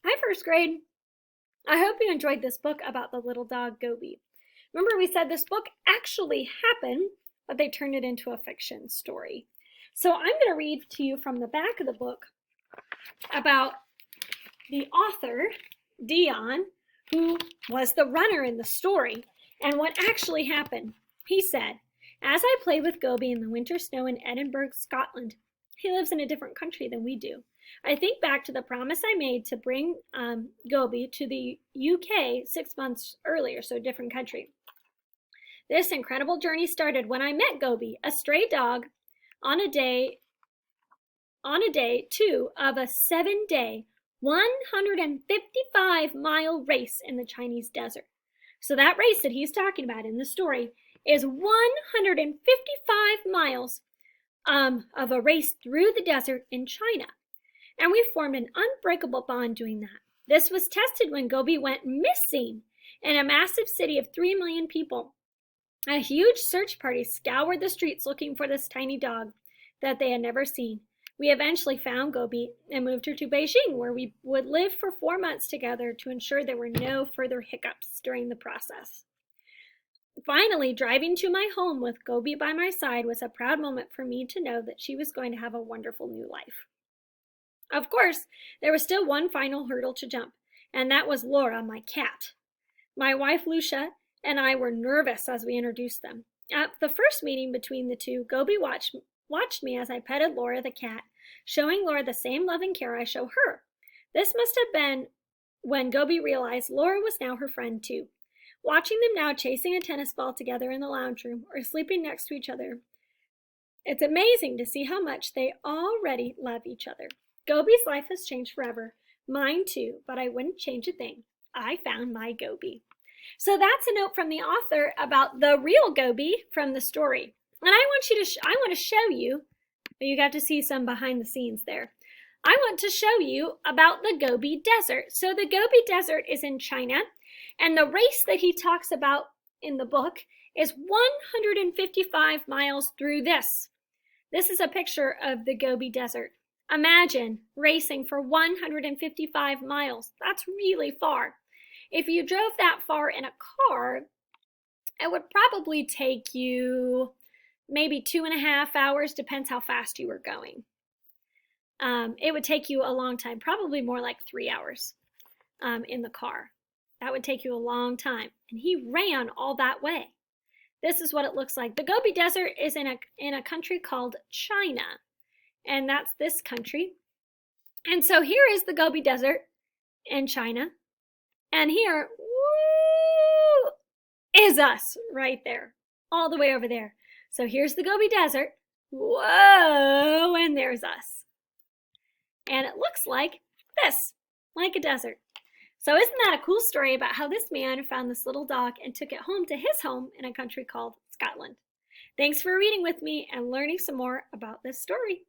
Hi, first grade. I hope you enjoyed this book about the little dog Gobi. Remember, we said this book actually happened, but they turned it into a fiction story. So I'm going to read to you from the back of the book about the author, Dion, who was the runner in the story, and what actually happened. He said, "As I play with Gobi in the winter snow in Edinburgh, Scotland, he lives in a different country than we do. I think back to the promise I made to bring Gobi to the UK 6 months earlier, so a different country. This incredible journey started when I met Gobi, a stray dog, on a day two of a 7-day, 155-mile race in the Chinese desert. So that race that he's talking about in the story is 155 miles of a race through the desert in China. And we formed an unbreakable bond doing that. This was tested when Gobi went missing in a massive city of 3 million people. A huge search party scoured the streets looking for this tiny dog that they had never seen. We eventually found Gobi and moved her to Beijing, where we would live for 4 months together to ensure there were no further hiccups during the process. Finally, driving to my home with Gobi by my side was a proud moment for me to know that she was going to have a wonderful new life. Of course, there was still one final hurdle to jump, and that was Laura, my cat. My wife, Lucia, and I were nervous as we introduced them. At the first meeting between the two, Gobi watched me as I petted Laura the cat, showing Laura the same loving care I show her. This must have been when Gobi realized Laura was now her friend too. Watching them now chasing a tennis ball together in the lounge room or sleeping next to each other, it's amazing to see how much they already love each other. Gobi's life has changed forever. Mine too, but I wouldn't change a thing. I found my Gobi. So that's a note from the author about the real Gobi from the story. And I want to show you, you got to see some behind the scenes there. I want to show you about the Gobi Desert. So the Gobi Desert is in China, and the race that he talks about in the book is 155 miles through this. This is a picture of the Gobi Desert. Imagine racing for 155 miles. That's really far. If you drove that far in a car, it would probably take you maybe 2.5 hours, depends how fast you were going. It would take you a long time, probably more like 3 hours in the car. That would take you a long time. And he ran all that way. This is what it looks like. The Gobi Desert is in a country called China. And that's this country. And so here is the Gobi Desert in China. And here, woo, is us right there, all the way over there. So here's the Gobi Desert. Whoa, and there's us. And it looks like this, like a desert. So isn't that a cool story about how this man found this little dog and took it home to his home in a country called Scotland? Thanks for reading with me and learning some more about this story.